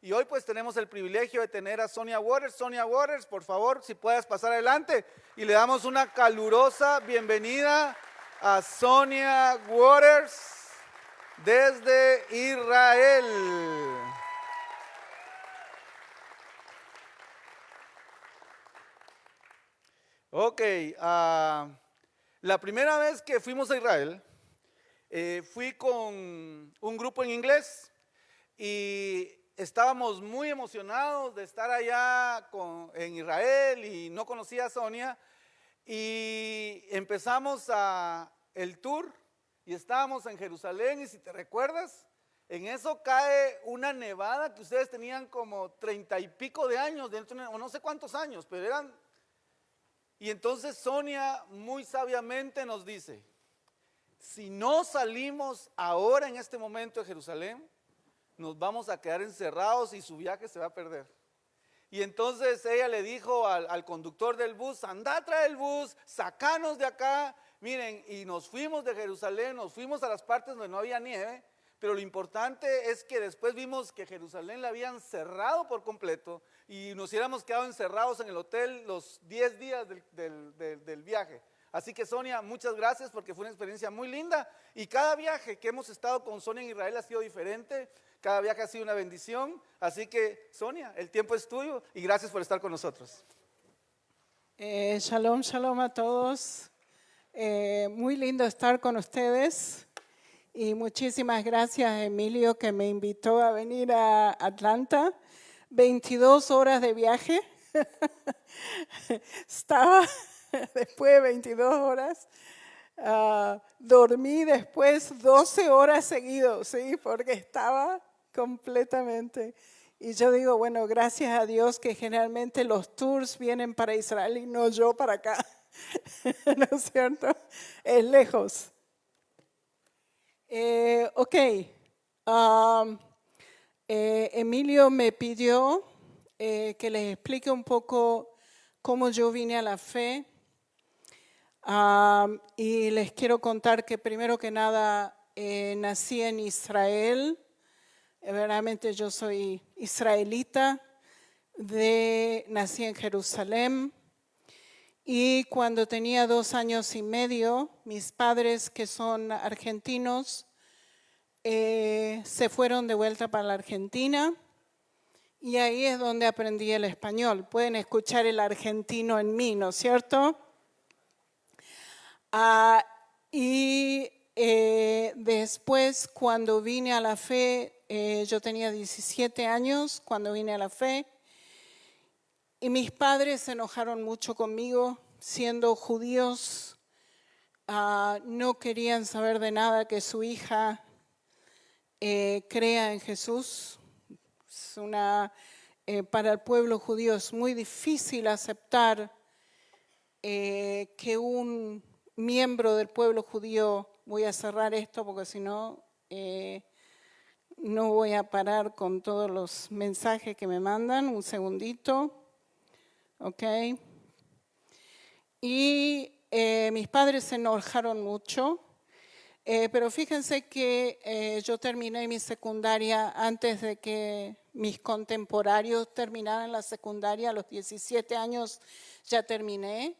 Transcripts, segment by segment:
Y hoy pues tenemos el privilegio de tener a Sonia Waters. Sonia Waters, por favor, si puedes pasar adelante. Y le damos una calurosa bienvenida a Sonia Waters desde Israel. Ok, la primera vez que fuimos a Israel, fui con un grupo en inglés y estábamos muy emocionados de estar allá en Israel y no conocía a Sonia y empezamos el tour y estábamos en Jerusalén y si te recuerdas, en eso cae una nevada que ustedes tenían como 30 y pico de años, o no sé cuántos años, pero eran... Y entonces Sonia muy sabiamente nos dice, si no salimos ahora en este momento de Jerusalén, nos vamos a quedar encerrados y su viaje se va a perder. Y entonces ella le dijo al conductor del bus, anda, trae el bus, sacanos de acá. Miren, y nos fuimos de Jerusalén, nos fuimos a las partes donde no había nieve, pero lo importante es que después vimos que Jerusalén la habían cerrado por completo y nos hubiéramos quedado encerrados en el hotel los 10 días del viaje. Así que Sonia, muchas gracias porque fue una experiencia muy linda y cada viaje que hemos estado con Sonia en Israel ha sido diferente, cada viaje ha sido una bendición. Así que Sonia, el tiempo es tuyo y gracias por estar con nosotros. Shalom, shalom a todos. Muy lindo estar con ustedes. Y muchísimas gracias, Emilio, que me invitó a venir a Atlanta. 22 horas de viaje. Estaba después de 22 horas. Dormí después 12 horas seguidos, ¿sí? Porque estaba completamente... Y yo digo, bueno, gracias a Dios que generalmente los tours vienen para Israel y no yo para acá. ¿No es cierto? Es lejos. Ok, Emilio me pidió que les explique un poco cómo yo vine a la fe y les quiero contar que primero que nada nací en Israel, verdaderamente yo soy israelita, nací en Jerusalén. Y cuando tenía 2 años y medio, mis padres, que son argentinos, se fueron de vuelta para la Argentina y ahí es donde aprendí el español. Pueden escuchar el argentino en mí, ¿no es cierto? Después, cuando vine a la fe, yo tenía 17 años cuando vine a la fe. Y mis padres se enojaron mucho conmigo, siendo judíos, no querían saber de nada que su hija crea en Jesús. Para el pueblo judío es muy difícil aceptar que un miembro del pueblo judío, voy a cerrar esto porque si no, no voy a parar con todos los mensajes que me mandan, un segundito. Ok. Y mis padres se enojaron mucho, pero fíjense que yo terminé mi secundaria antes de que mis contemporáneos terminaran la secundaria. A los 17 años ya terminé.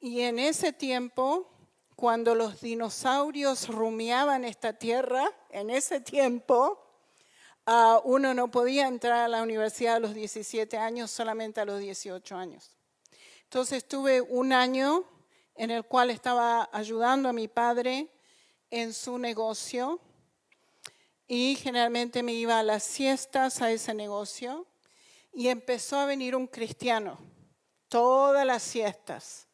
Y en ese tiempo, cuando los dinosaurios rumiaban esta tierra, en ese tiempo, uno no podía entrar a la universidad a los 17 años, solamente a los 18 años. Entonces tuve un año en el cual estaba ayudando a mi padre en su negocio y generalmente me iba a las siestas a ese negocio y empezó a venir un cristiano todas las siestas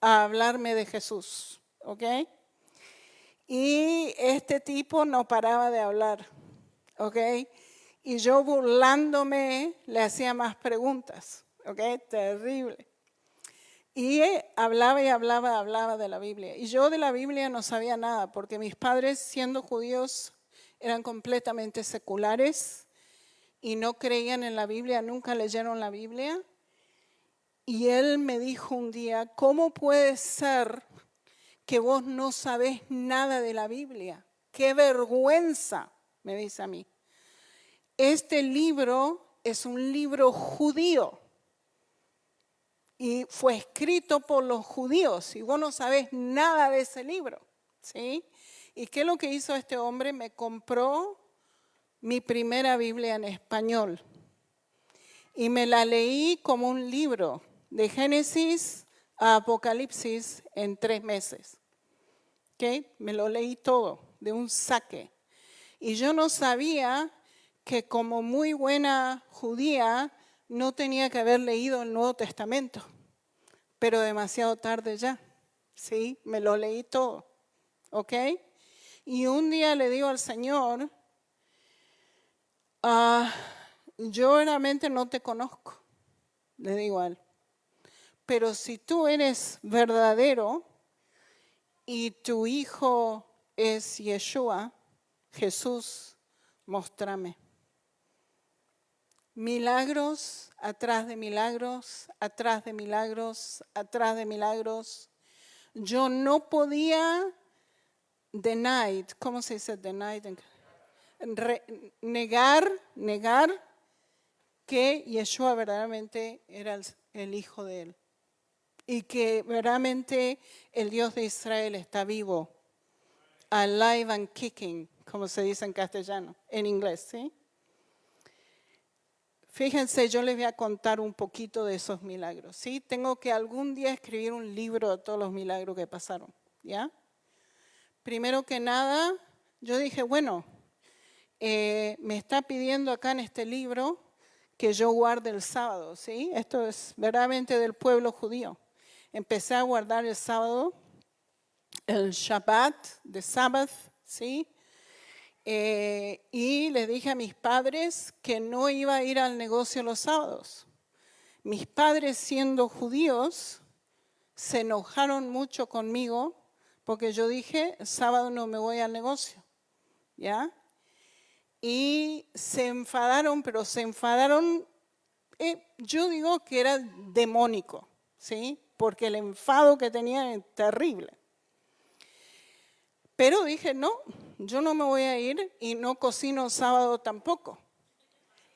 a hablarme de Jesús, ¿ok? Y este tipo no paraba de hablar, ¿ok? Y yo burlándome le hacía más preguntas, ¿ok? Terrible. Y hablaba y hablaba de la Biblia. Y yo de la Biblia no sabía nada, porque mis padres, siendo judíos, eran completamente seculares y no creían en la Biblia, nunca leyeron la Biblia. Y él me dijo un día, ¿cómo puede ser que vos no sabés nada de la Biblia? ¡Qué vergüenza!, me dice a mí. Este libro es un libro judío y fue escrito por los judíos y vos no sabés nada de ese libro, ¿sí? ¿Y qué es lo que hizo este hombre? Me compró mi primera Biblia en español y me la leí como un libro de Génesis a Apocalipsis en 3 meses. ¿Okay? Me lo leí todo de un saque. Y yo no sabía que como muy buena judía no tenía que haber leído el Nuevo Testamento, pero demasiado tarde ya. Sí, me lo leí todo. ¿Ok? Y un día le digo al Señor, yo realmente no te conozco, le digo a él, pero si tú eres verdadero y tu hijo es Yeshua, Jesús, móstrame. Milagros, atrás de milagros, atrás de milagros, atrás de milagros. Yo no podía ¿cómo se dice denied? Negar que Yeshua verdaderamente era el hijo de él. Y que verdaderamente el Dios de Israel está vivo. Alive and kicking, como se dice en castellano, en inglés, ¿sí? Fíjense, yo les voy a contar un poquito de esos milagros, ¿sí? Tengo que algún día escribir un libro de todos los milagros que pasaron, ¿ya? Primero que nada, yo dije, bueno, me está pidiendo acá en este libro que yo guarde el sábado, ¿sí? Esto es verdaderamente del pueblo judío. Empecé a guardar el sábado, el Shabbat, de Sabbath, ¿sí? Y les dije a mis padres que no iba a ir al negocio los sábados. Mis padres, siendo judíos, se enojaron mucho conmigo porque yo dije, sábado no me voy al negocio, ¿ya? Y se enfadaron, pero se enfadaron, yo digo que era demónico, ¿sí? Porque el enfado que tenían era terrible. Pero dije, no, yo no me voy a ir y no cocino sábado tampoco.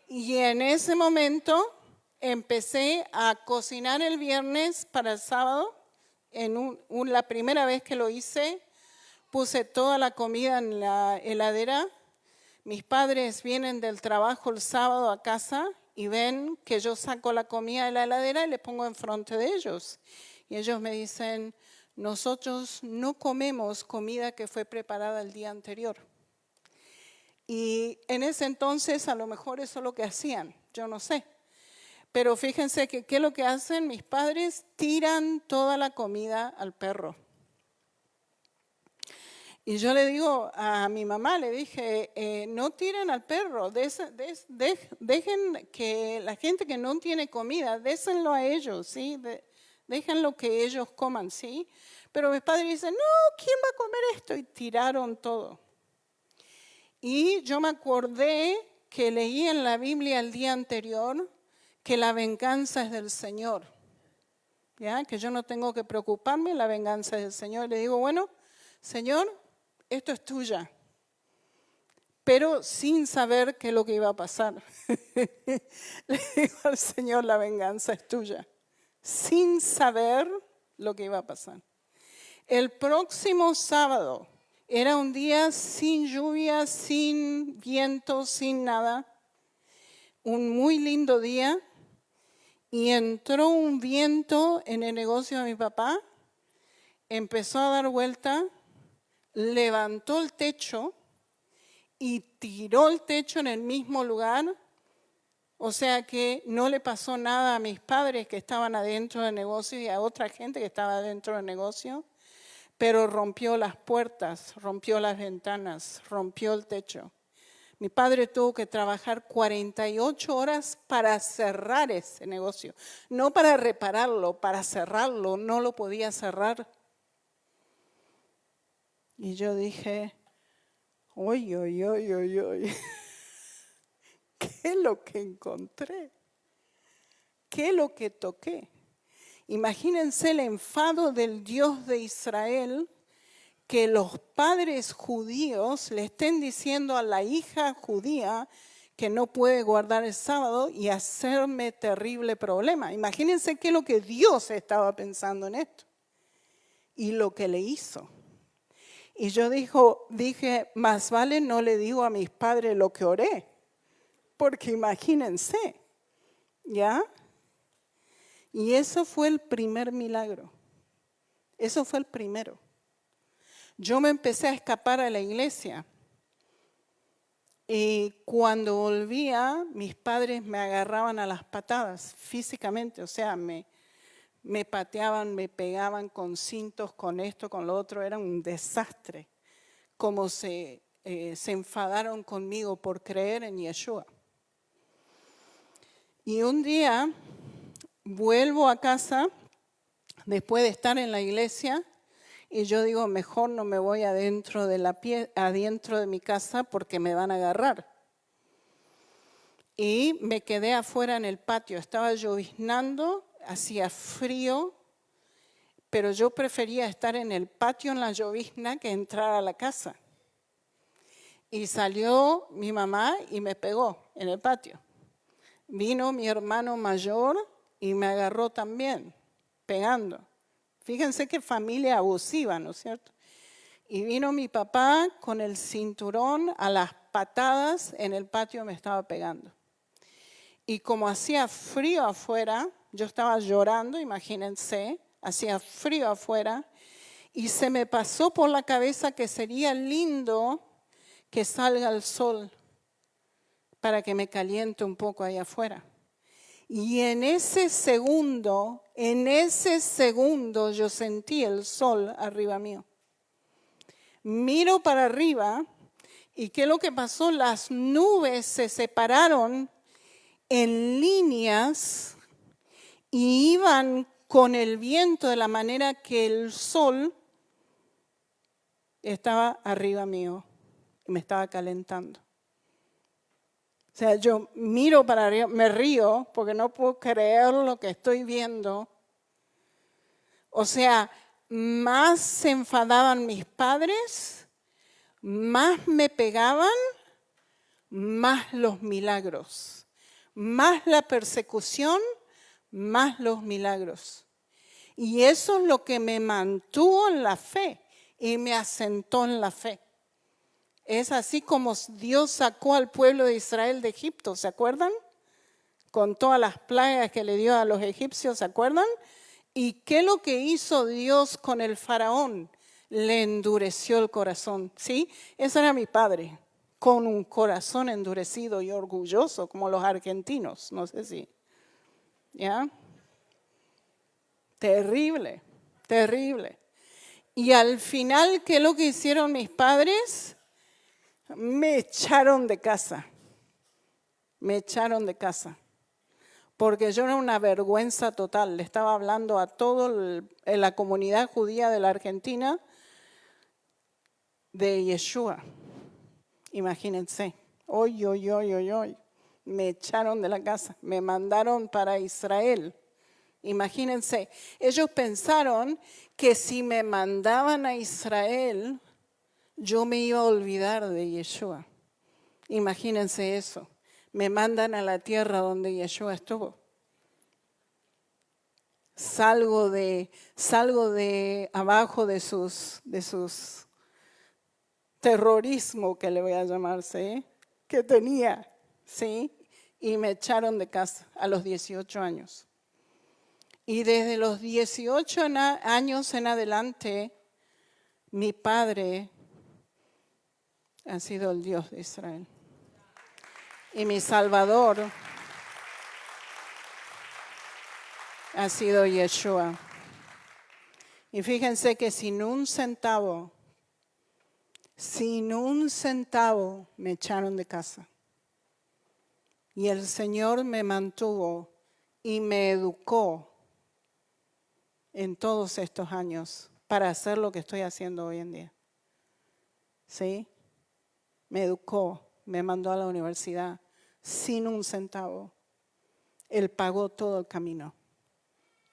Y en ese momento empecé a cocinar el viernes para el sábado. La primera vez que lo hice, puse toda la comida en la heladera. Mis padres vienen del trabajo el sábado a casa y ven que yo saco la comida de la heladera y le pongo enfrente de ellos. Y ellos me dicen, nosotros no comemos comida que fue preparada el día anterior. Y en ese entonces a lo mejor eso es lo que hacían, yo no sé. Pero fíjense que ¿qué es lo que hacen? Mis padres tiran toda la comida al perro. Y yo le digo a mi mamá, le dije, no tiren al perro, dejen que la gente que no tiene comida, désenlo a ellos, ¿sí? Déjenlo que ellos coman, ¿sí? Pero mis padres dicen, no, ¿quién va a comer esto? Y tiraron todo. Y yo me acordé que leí en la Biblia el día anterior que la venganza es del Señor, ¿ya? Que yo no tengo que preocuparme, la venganza es del Señor. Le digo, bueno, Señor, esto es tuya, pero sin saber qué es lo que iba a pasar. Le digo al Señor, la venganza es tuya, sin saber lo que iba a pasar. El próximo sábado era un día sin lluvia, sin viento, sin nada. Un muy lindo día. Y entró un viento en el negocio de mi papá. Empezó a dar vuelta, levantó el techo y tiró el techo en el mismo lugar. O sea que no le pasó nada a mis padres que estaban adentro del negocio y a otra gente que estaba adentro del negocio. Pero rompió las puertas, rompió las ventanas, rompió el techo. Mi padre tuvo que trabajar 48 horas para cerrar ese negocio. No para repararlo, para cerrarlo. No lo podía cerrar. Y yo dije, oy. ¿Qué es lo que encontré? ¿Qué es lo que toqué? Imagínense el enfado del Dios de Israel, que los padres judíos le estén diciendo a la hija judía que no puede guardar el sábado y hacerme terrible problema. Imagínense qué es lo que Dios estaba pensando en esto y lo que le hizo. Y yo dije, más vale no le digo a mis padres lo que oré, porque imagínense, ¿ya? Y eso fue el primer milagro. Eso fue el primero. Yo me empecé a escapar a la iglesia. Y cuando volvía, mis padres me agarraban a las patadas físicamente, o sea, me pateaban, me pegaban con cintos, con esto, con lo otro, era un desastre. Como se enfadaron conmigo por creer en Yeshua. Y un día vuelvo a casa, después de estar en la iglesia, y yo digo, mejor no me voy adentro de mi casa porque me van a agarrar. Y me quedé afuera en el patio. Estaba lloviznando, hacía frío, pero yo prefería estar en el patio en la llovizna que entrar a la casa. Y salió mi mamá y me pegó en el patio. Vino mi hermano mayor y me agarró también, pegando. Fíjense qué familia abusiva, ¿no es cierto? Y vino mi papá con el cinturón a las patadas en el patio, me estaba pegando. Y como hacía frío afuera, yo estaba llorando, imagínense, hacía frío afuera, y se me pasó por la cabeza que sería lindo que salga el sol para que me caliente un poco ahí afuera. Y en ese segundo yo sentí el sol arriba mío. Miro para arriba y ¿qué es lo que pasó? Las nubes se separaron en líneas y iban con el viento de la manera que el sol estaba arriba mío y me estaba calentando. O sea, yo miro para arriba, me río porque no puedo creer lo que estoy viendo. O sea, más se enfadaban mis padres, más me pegaban, más los milagros. Más la persecución, más los milagros. Y eso es lo que me mantuvo en la fe y me asentó en la fe. Es así como Dios sacó al pueblo de Israel de Egipto, ¿se acuerdan? Con todas las plagas que le dio a los egipcios, ¿se acuerdan? ¿Y qué es lo que hizo Dios con el faraón? Le endureció el corazón, ¿sí? Ese era mi padre, con un corazón endurecido y orgulloso, como los argentinos, no sé si. ¿Ya? Terrible, terrible. Y al final, ¿qué es lo que hicieron mis padres? Me echaron de casa. Me echaron de casa. Porque yo era una vergüenza total. Le estaba hablando a toda la comunidad judía de la Argentina de Yeshua. Imagínense. Hoy. Me echaron de la casa. Me mandaron para Israel. Imagínense. Ellos pensaron que si me mandaban a Israel, yo me iba a olvidar de Yeshua. Imagínense eso. Me mandan a la tierra donde Yeshua estuvo. Salgo de abajo de sus terrorismo, que le voy a llamar, ¿sí? Que tenía, ¿sí? Y me echaron de casa a los 18 años. Y desde los 18 años en adelante, mi padre ha sido el Dios de Israel. Y mi Salvador ha sido Yeshua. Y fíjense que sin un centavo me echaron de casa. Y el Señor me mantuvo y me educó en todos estos años para hacer lo que estoy haciendo hoy en día. ¿Sí? Me educó, me mandó a la universidad sin un centavo. Él pagó todo el camino.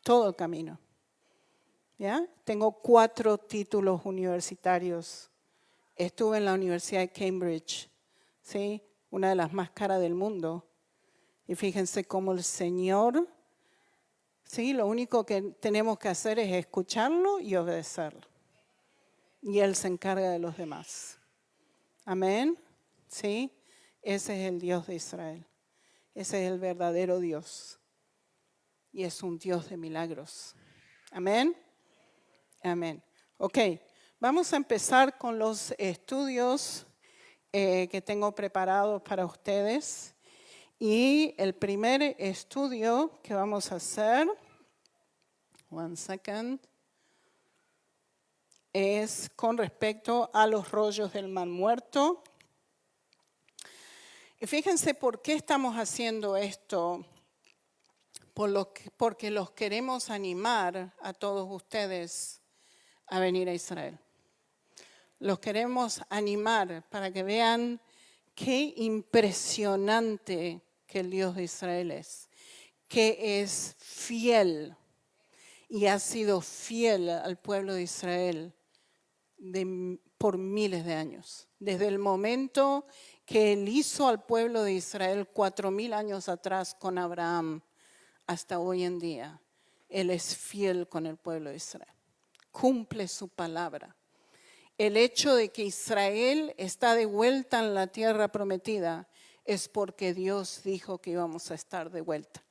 Todo el camino. ¿Ya? Tengo 4 títulos universitarios. Estuve en la Universidad de Cambridge, ¿sí? una de las más caras del mundo. Y fíjense cómo el Señor, sí, lo único que tenemos que hacer es escucharlo y obedecerlo. Y Él se encarga de los demás. Amén. Sí, ese es el Dios de Israel. Ese es el verdadero Dios. Y es un Dios de milagros. Amén. Amén. Ok, vamos a empezar con los estudios que tengo preparados para ustedes. Y el primer estudio que vamos a hacer, one second, es con respecto a los rollos del Mar Muerto. Y fíjense por qué estamos haciendo esto. Porque los queremos animar a todos ustedes a venir a Israel. Los queremos animar para que vean qué impresionante que el Dios de Israel es, que es fiel y ha sido fiel al pueblo de Israel por miles de años. Desde el momento que Él hizo al pueblo de Israel 4,000 años atrás con Abraham hasta hoy en día, Él es fiel con el pueblo de Israel. Cumple su palabra. El hecho de que Israel está de vuelta en la tierra prometida es porque Dios dijo que íbamos a estar de vuelta.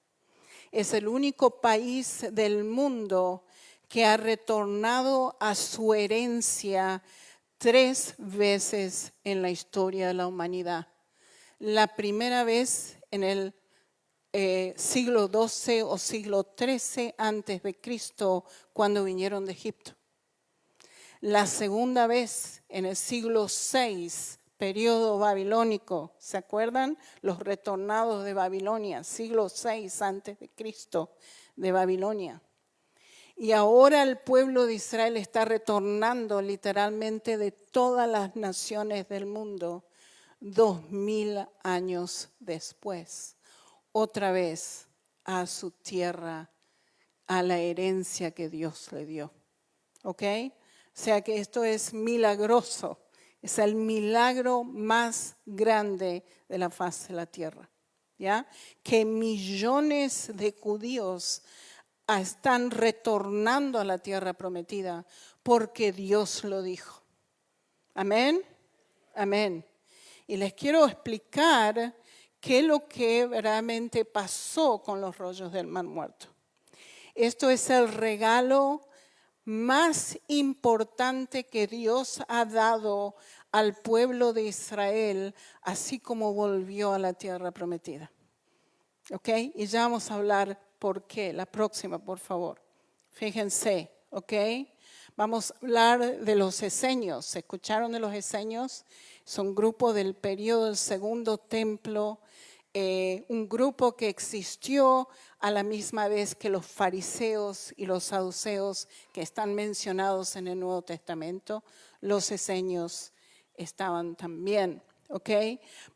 Es el único país del mundo que ha retornado a su herencia 3 veces en la historia de la humanidad. La primera vez en el siglo XII o siglo XIII antes de Cristo, cuando vinieron de Egipto. La segunda vez en el siglo VI, periodo babilónico, ¿se acuerdan? Los retornados de Babilonia, siglo VI antes de Cristo de Babilonia. Y ahora el pueblo de Israel está retornando literalmente de todas las naciones del mundo 2000 años después, otra vez a su tierra, a la herencia que Dios le dio. ¿Ok? O sea que esto es milagroso, es el milagro más grande de la faz de la tierra. ¿Ya? Que millones de judíos están retornando a la tierra prometida porque Dios lo dijo. Amén. Amén. Y les quiero explicar qué es lo que verdaderamente pasó con los rollos del Mar Muerto. Esto es el regalo más importante que Dios ha dado al pueblo de Israel, así como volvió a la tierra prometida. ¿Ok? Y ya vamos a hablar por qué. La próxima, por favor. Fíjense, ¿ok? Vamos a hablar de los esenios. ¿Se escucharon de los esenios? Son grupo del periodo del Segundo Templo, un grupo que existió a la misma vez que los fariseos y los saduceos que están mencionados en el Nuevo Testamento. Los esenios estaban también, ¿ok?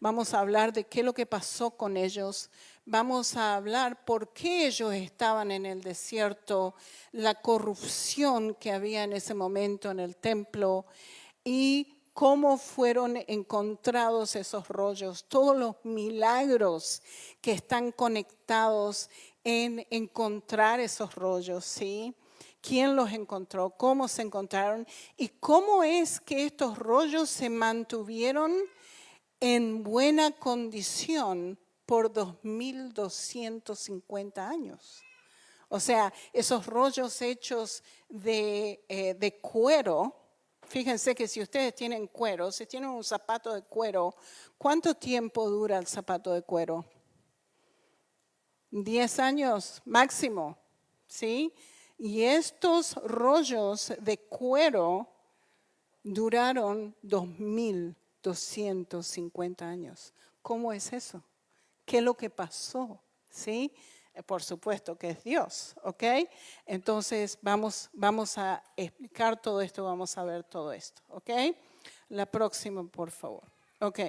Vamos a hablar de qué es lo que pasó con ellos. Vamos a hablar por qué ellos estaban en el desierto, la corrupción que había en ese momento en el templo y cómo fueron encontrados esos rollos, todos los milagros que están conectados en encontrar esos rollos, ¿sí? ¿Quién los encontró? ¿Cómo se encontraron? ¿Y cómo es que estos rollos se mantuvieron en buena condición por 2,250 años? O sea, esos rollos hechos de cuero. Fíjense que si ustedes tienen cuero, si tienen un zapato de cuero, ¿cuánto tiempo dura el zapato de cuero? 10 años máximo, ¿sí? Y estos rollos de cuero duraron 2,250 años. ¿Cómo es eso? ¿Qué es lo que pasó? ¿Sí? Por supuesto que es Dios, ¿ok? Entonces vamos a explicar todo esto, vamos a ver todo esto, ¿ok? La próxima, por favor. Ok,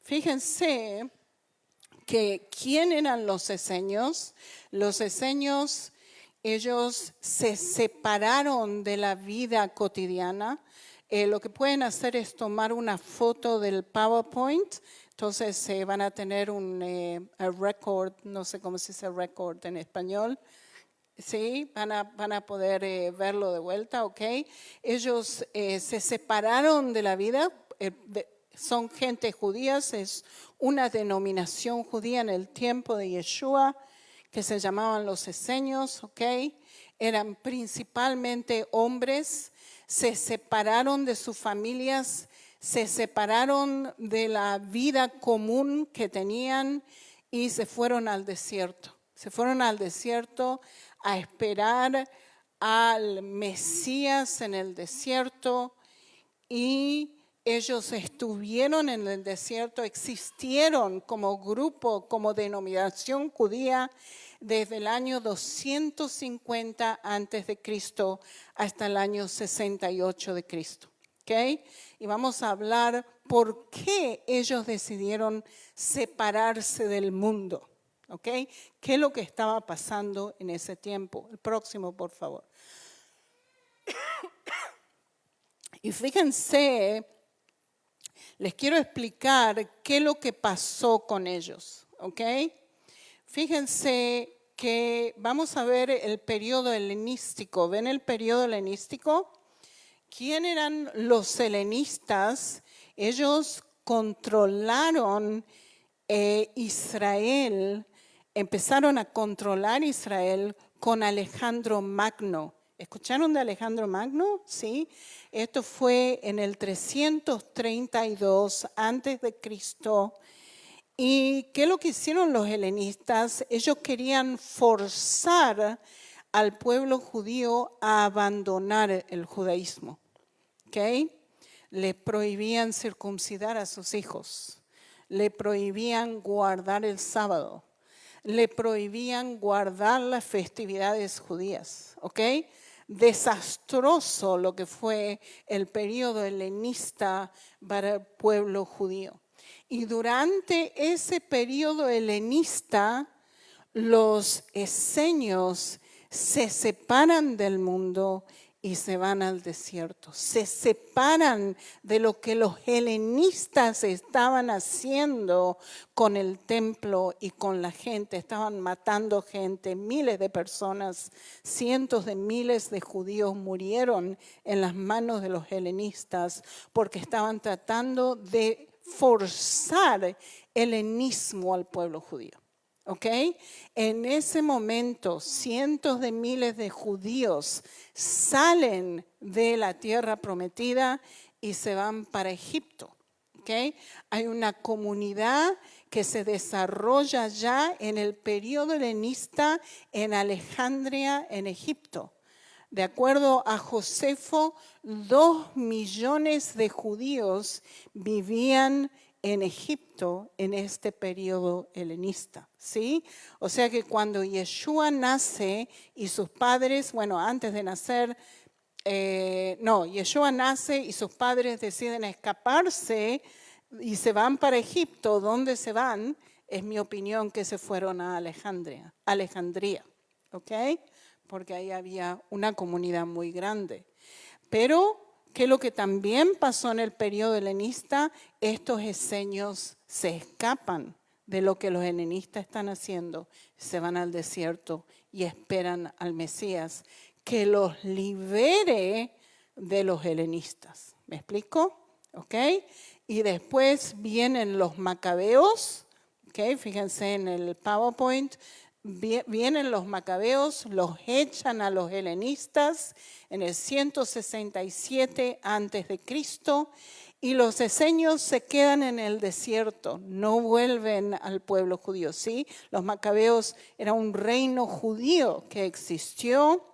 fíjense que ¿quién eran los esenios? Los esenios, ellos se separaron de la vida cotidiana. Lo que pueden hacer es tomar una foto del PowerPoint. Entonces van a tener un record, no sé cómo se dice record en español. Sí, van a poder verlo de vuelta, ¿ok? Ellos se separaron de la vida, son gente judías, es una denominación judía en el tiempo de Yeshua, que se llamaban los esenios, ¿ok? Eran principalmente hombres, se separaron de sus familias, se separaron de la vida común que tenían y se fueron al desierto. Se fueron al desierto a esperar al Mesías en el desierto y ellos estuvieron en el desierto, existieron como grupo, como denominación judía desde el año 250 antes de Cristo hasta el año 68 de Cristo. ¿Okay? Y vamos a hablar por qué ellos decidieron separarse del mundo. ¿Okay? ¿Qué es lo que estaba pasando en ese tiempo? El próximo, por favor. Y fíjense, les quiero explicar qué es lo que pasó con ellos. ¿Okay? Fíjense que vamos a ver el periodo helenístico. ¿Ven el periodo helenístico? ¿Quién eran los helenistas? Ellos controlaron Israel, empezaron a controlar Israel con Alejandro Magno. ¿Escucharon de Alejandro Magno? Sí. Esto fue en el 332 antes de Cristo. ¿Y qué es lo que hicieron los helenistas? Ellos querían forzar al pueblo judío a abandonar el judaísmo. ¿Okay? Le prohibían circuncidar a sus hijos, le prohibían guardar el sábado, le prohibían guardar las festividades judías. ¿Okay? Desastroso lo que fue el periodo helenista para el pueblo judío. Y durante ese periodo helenista, los esenios se separan del mundo y se van al desierto. Se separan de lo que los helenistas estaban haciendo con el templo y con la gente. Estaban matando gente, miles de personas, cientos de miles de judíos murieron en las manos de los helenistas porque estaban tratando de forzar el helenismo al pueblo judío. ¿Ok? En ese momento, cientos de miles de judíos salen de la tierra prometida y se van para Egipto. ¿Ok? Hay una comunidad que se desarrolla ya en el periodo helenista en Alejandría, en Egipto. De acuerdo a Josefo, 2 millones de judíos vivían en Egipto en este periodo helenista, ¿sí? O sea que cuando Yeshua nace y sus padres, bueno, antes de nacer, Yeshua nace y sus padres deciden escaparse y se van para Egipto. ¿Dónde se van? Es mi opinión que se fueron a Alejandría, ¿ok? Porque ahí había una comunidad muy grande. Pero ¿qué es lo que también pasó en el periodo helenista? Estos esenios se escapan de lo que los helenistas están haciendo, se van al desierto y esperan al Mesías que los libere de los helenistas. ¿Me explico? ¿Ok? Y después vienen los macabeos, ¿ok? Fíjense en el PowerPoint. Vienen los macabeos, los echan a los helenistas en el 167 antes de Cristo y los esenios se quedan en el desierto, no vuelven al pueblo judío. ¿Sí? Los macabeos era un reino judío que existió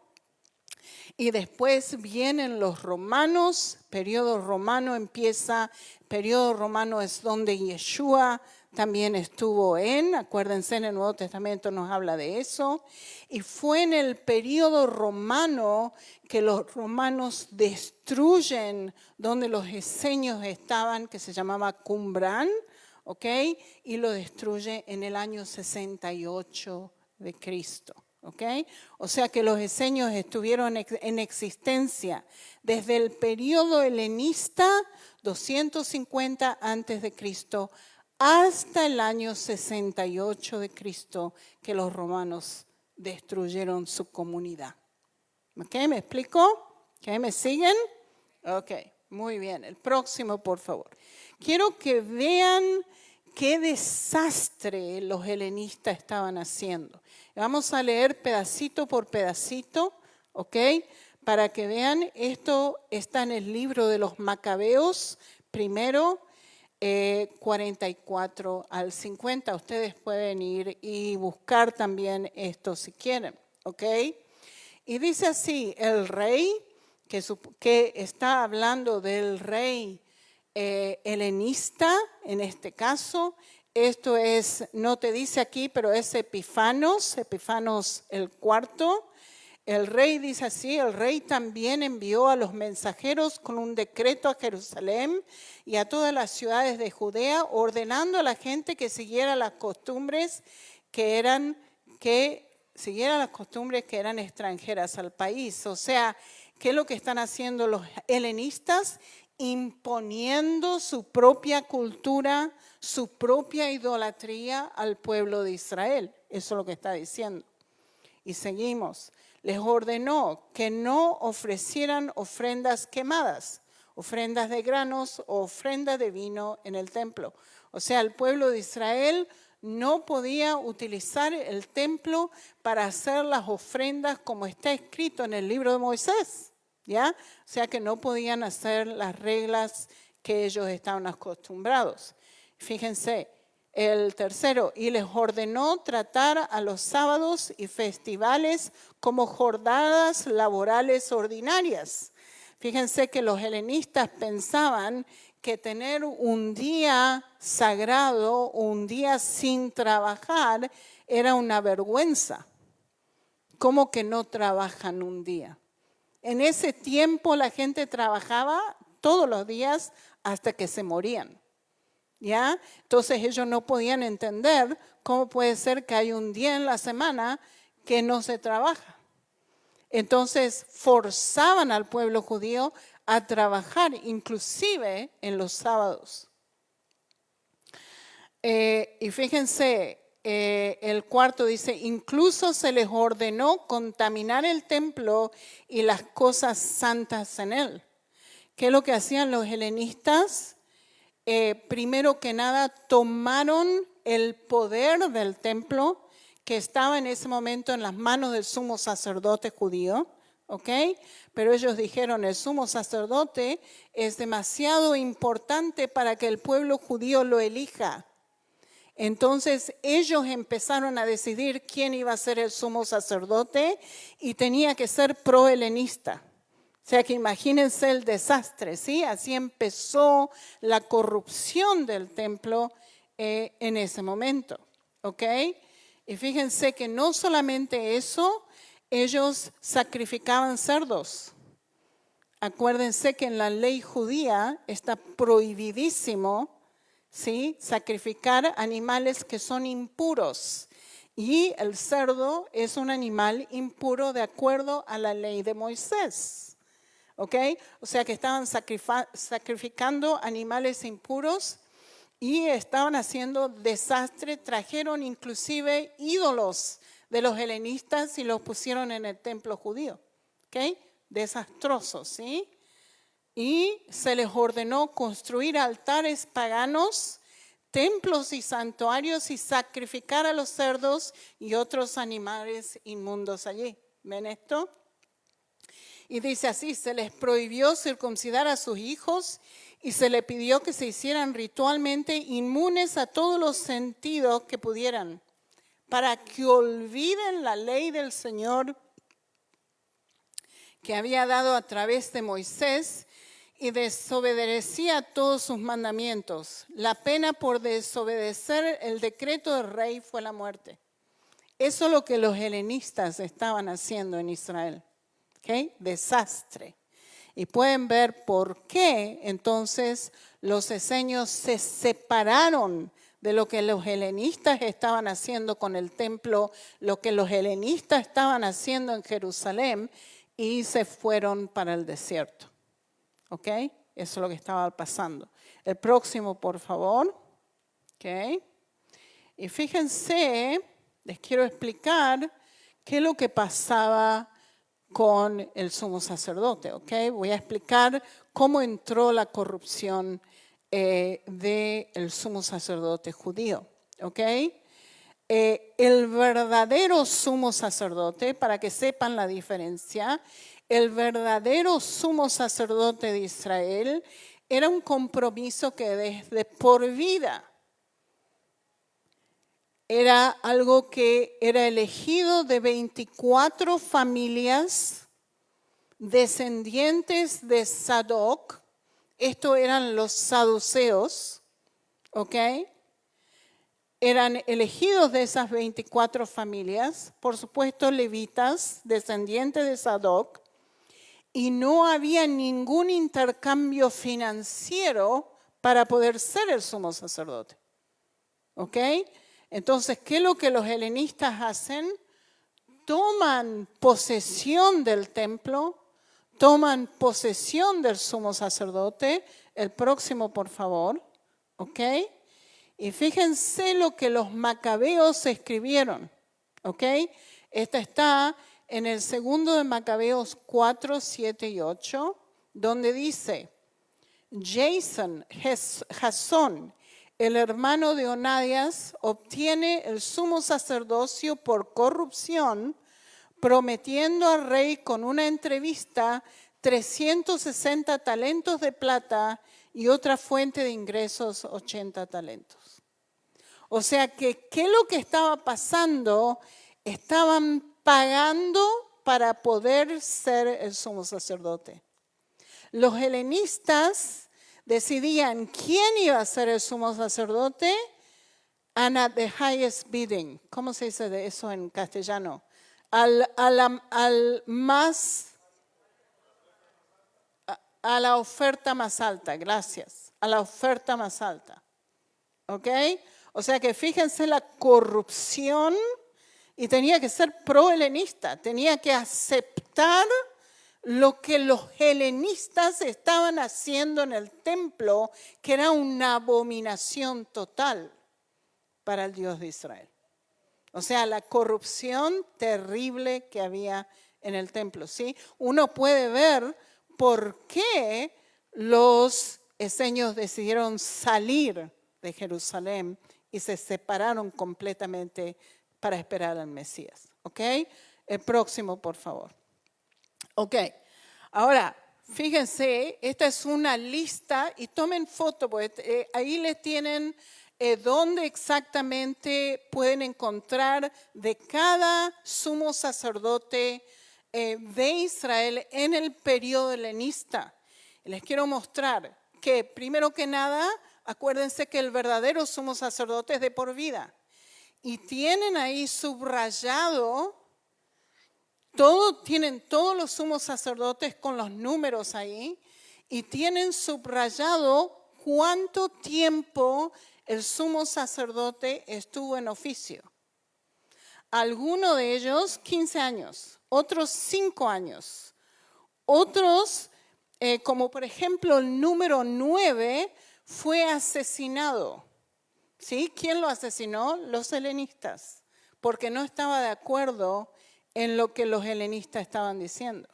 y después vienen los romanos, periodo romano empieza, periodo romano es donde Yeshua también estuvo acuérdense, en el Nuevo Testamento nos habla de eso, y fue en el periodo romano que los romanos destruyen donde los esenios estaban, que se llamaba Qumran, ¿ok? Y lo destruye en el año 68 de Cristo. ¿Okay? O sea que los esenios estuvieron en existencia desde el periodo helenista 250 antes de Cristo hasta el año 68 de Cristo, que los romanos destruyeron su comunidad. ¿Ok? ¿Me explico? ¿Ok? ¿Me siguen? Ok, muy bien. El próximo, por favor. Quiero que vean qué desastre los helenistas estaban haciendo. Vamos a leer pedacito por pedacito, ¿ok? Para que vean, esto está en el libro de los Macabeos, primero, 44 al 50. Ustedes pueden ir y buscar también esto si quieren, ¿ok? Y dice así, el rey, que está hablando del rey helenista, en este caso, esto es, no te dice aquí, pero es Epifanos el cuarto. El rey dice así, el rey también envió a los mensajeros con un decreto a Jerusalén y a todas las ciudades de Judea, ordenando a la gente que siguiera las costumbres que eran extranjeras al país. O sea, ¿qué es lo que están haciendo los helenistas? Imponiendo su propia cultura, su propia idolatría al pueblo de Israel. Eso es lo que está diciendo. Y seguimos. Les ordenó que no ofrecieran ofrendas quemadas, ofrendas de granos o ofrendas de vino en el templo. O sea, el pueblo de Israel no podía utilizar el templo para hacer las ofrendas como está escrito en el libro de Moisés, ¿ya? O sea que no podían hacer las reglas que ellos estaban acostumbrados. Fíjense. El tercero, y les ordenó tratar a los sábados y festivales como jornadas laborales ordinarias. Fíjense que los helenistas pensaban que tener un día sagrado, un día sin trabajar, era una vergüenza. ¿Cómo que no trabajan un día? En ese tiempo la gente trabajaba todos los días hasta que se morían. ¿Ya? Entonces ellos no podían entender cómo puede ser que hay un día en la semana que no se trabaja. Entonces forzaban al pueblo judío a trabajar, inclusive en los sábados. Y fíjense, el cuarto dice, incluso se les ordenó contaminar el templo y las cosas santas en él. ¿Qué es lo que hacían los helenistas? Primero que nada, tomaron el poder del templo que estaba en ese momento en las manos del sumo sacerdote judío, ¿ok? Pero ellos dijeron, el sumo sacerdote es demasiado importante para que el pueblo judío lo elija. Entonces ellos empezaron a decidir quién iba a ser el sumo sacerdote y tenía que ser pro-helenista. O sea que imagínense el desastre, ¿sí? Así empezó la corrupción del templo en ese momento, ¿ok? Y fíjense que no solamente eso, ellos sacrificaban cerdos. Acuérdense que en la ley judía está prohibidísimo, ¿sí? Sacrificar animales que son impuros. Y el cerdo es un animal impuro de acuerdo a la ley de Moisés. ¿Ok? O sea que estaban sacrificando animales impuros y estaban haciendo desastre. Trajeron inclusive ídolos de los helenistas y los pusieron en el templo judío. ¿Ok? Desastrosos, ¿sí? Y se les ordenó construir altares paganos, templos y santuarios y sacrificar a los cerdos y otros animales inmundos allí. ¿Ven esto? Y dice así, se les prohibió circuncidar a sus hijos y se les pidió que se hicieran ritualmente inmunes a todos los sentidos que pudieran, para que olviden la ley del Señor que había dado a través de Moisés y desobedecía todos sus mandamientos. La pena por desobedecer el decreto del rey fue la muerte. Eso es lo que los helenistas estaban haciendo en Israel. ¿Okay? Desastre. Y pueden ver por qué entonces los esenios se separaron de lo que los helenistas estaban haciendo con el templo, lo que los helenistas estaban haciendo en Jerusalén y se fueron para el desierto. ¿Ok? Eso es lo que estaba pasando. El próximo, por favor. ¿Ok? Y fíjense, les quiero explicar qué es lo que pasaba con el sumo sacerdote. ¿Ok? Voy a explicar cómo entró la corrupción del sumo sacerdote judío. ¿Ok? El verdadero sumo sacerdote, para que sepan la diferencia, el verdadero sumo sacerdote de Israel era un compromiso que desde por vida era algo que era elegido de 24 familias descendientes de Sadoc. Estos eran los saduceos, ¿ok? Eran elegidos de esas 24 familias, por supuesto levitas, descendientes de Sadoc, y no había ningún intercambio financiero para poder ser el sumo sacerdote. ¿Ok? Entonces, ¿qué es lo que los helenistas hacen? Toman posesión del templo, toman posesión del sumo sacerdote. El próximo, por favor. ¿Ok? Y fíjense lo que los macabeos escribieron. ¿Ok? Esta está en el segundo de Macabeos 4, 7 y 8, donde dice, Jasón, el hermano de Onadias, obtiene el sumo sacerdocio por corrupción, prometiendo al rey con una entrevista 360 talentos de plata y otra fuente de ingresos 80 talentos. O sea que, ¿qué es lo que estaba pasando? Estaban pagando para poder ser el sumo sacerdote. Los helenistas decidían quién iba a ser el sumo sacerdote and at the highest bidding. ¿Cómo se dice de eso en castellano? A la oferta más alta, gracias. A la oferta más alta. ¿Ok? O sea que fíjense la corrupción. Y tenía que ser pro-helenista, tenía que aceptar lo que los helenistas estaban haciendo en el templo, que era una abominación total para el Dios de Israel. O sea, la corrupción terrible que había en el templo, ¿sí? Uno puede ver por qué los esenios decidieron salir de Jerusalén y se separaron completamente para esperar al Mesías. ¿Ok? El próximo, por favor. Ok. Ahora, fíjense, esta es una lista y tomen foto, porque ahí les tienen dónde exactamente pueden encontrar de cada sumo sacerdote de Israel en el periodo helenista. Les quiero mostrar que, primero que nada, acuérdense que el verdadero sumo sacerdote es de por vida. Y tienen ahí subrayado, tienen todos los sumos sacerdotes con los números ahí, y tienen subrayado cuánto tiempo el sumo sacerdote estuvo en oficio. Algunos de ellos 15 años, otros 5 años, otros, como por ejemplo el número 9, fue asesinado. ¿Sí? ¿Quién lo asesinó? Los helenistas, porque no estaba de acuerdo en lo que los helenistas estaban diciendo.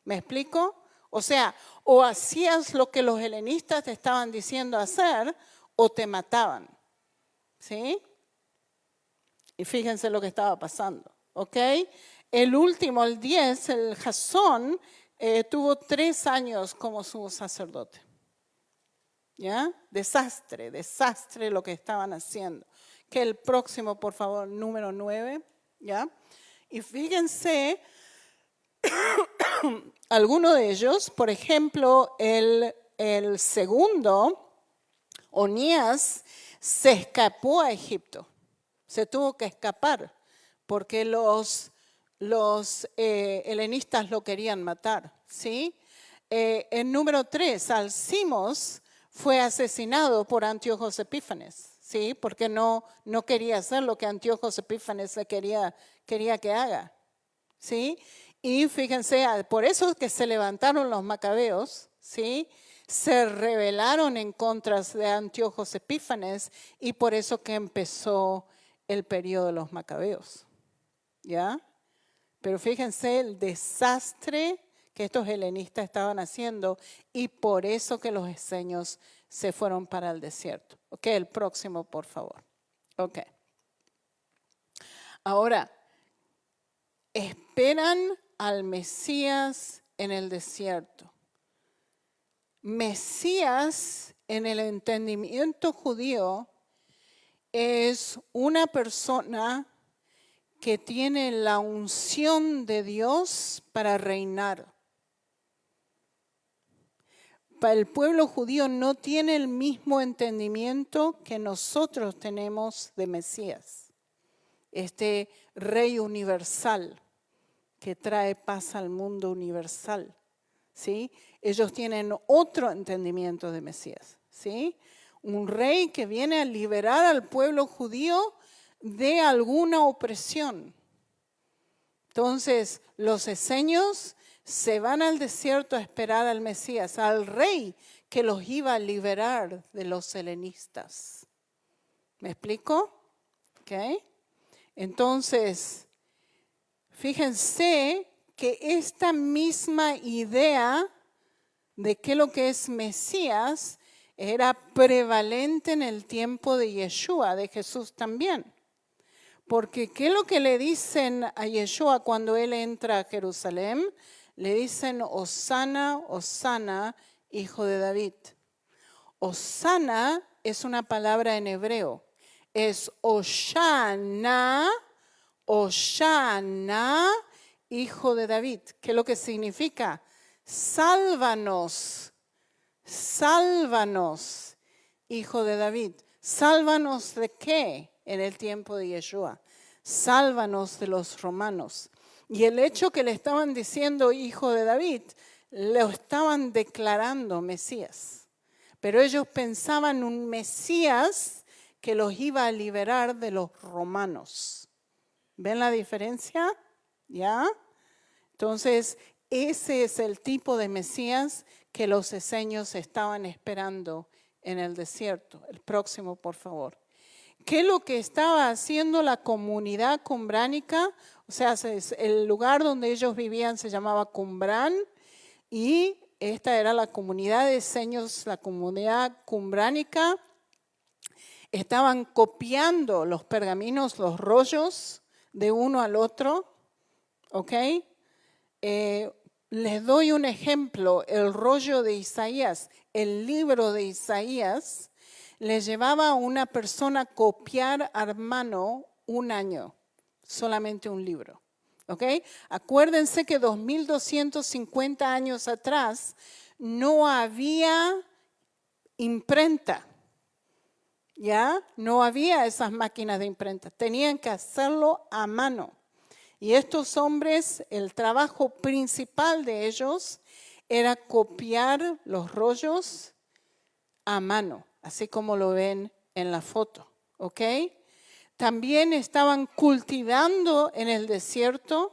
¿Me explico? O sea, o hacías lo que los helenistas te estaban diciendo hacer, o te mataban. ¿Sí? Y fíjense lo que estaba pasando. ¿Ok? El último, el 10, el Jasón, tuvo 3 años como sumo sacerdote. ¿Ya? Desastre lo que estaban haciendo. Que el próximo, por favor, número 9. ¿Ya? Y fíjense, algunos de ellos, por ejemplo, el segundo, Onías, se escapó a Egipto. Se tuvo que escapar porque los helenistas lo querían matar. ¿Sí? El número 3, Alcimos, fue asesinado por Antíoco Epífanes, ¿sí? Porque no quería hacer lo que Antíoco Epífanes quería que haga, ¿sí? Y fíjense, por eso es que se levantaron los macabeos, ¿sí? Se rebelaron en contra de Antíoco Epífanes y por eso que empezó el periodo de los macabeos, ¿ya? Pero fíjense el desastre que estos helenistas estaban haciendo y por eso que los esenios se fueron para el desierto. Ok, el próximo, por favor. Ok. Ahora, esperan al Mesías en el desierto. Mesías, en el entendimiento judío, es una persona que tiene la unción de Dios para reinar. Para el pueblo judío no tiene el mismo entendimiento que nosotros tenemos de Mesías, este rey universal que trae paz al mundo universal, ¿sí? Ellos tienen otro entendimiento de Mesías, ¿sí? Un rey que viene a liberar al pueblo judío de alguna opresión. Entonces, los esenios se van al desierto a esperar al Mesías, al rey que los iba a liberar de los helenistas. ¿Me explico? ¿Ok? Entonces, fíjense que esta misma idea de qué lo que es Mesías era prevalente en el tiempo de Yeshua, de Jesús también. Porque ¿qué es lo que le dicen a Yeshua cuando él entra a Jerusalén? Le dicen, Hosana, Hosana, hijo de David. Hosana es una palabra en hebreo. Es Hoshana, Hoshana, hijo de David. ¿Qué es lo que significa? Sálvanos, sálvanos, hijo de David. ¿Sálvanos de qué en el tiempo de Yeshua? Sálvanos de los romanos. Y el hecho que le estaban diciendo hijo de David, lo estaban declarando Mesías. Pero ellos pensaban un Mesías que los iba a liberar de los romanos. ¿Ven la diferencia? ¿Ya? Entonces, ese es el tipo de Mesías que los esenios estaban esperando en el desierto. El próximo, por favor. ¿Qué es lo que estaba haciendo la comunidad cumbránica? O sea, el lugar donde ellos vivían se llamaba Qumrán y esta era la comunidad de esenios, la comunidad cumbránica. Estaban copiando los pergaminos, los rollos de uno al otro, ¿ok? Les doy un ejemplo, el rollo de Isaías, el libro de Isaías, le llevaba a una persona copiar a mano un año, solamente un libro, ¿ok? Acuérdense que 2250 años atrás no había imprenta, ¿ya? No había esas máquinas de imprenta, tenían que hacerlo a mano. Y estos hombres, el trabajo principal de ellos era copiar los rollos a mano, así como lo ven en la foto, ¿ok? También estaban cultivando en el desierto,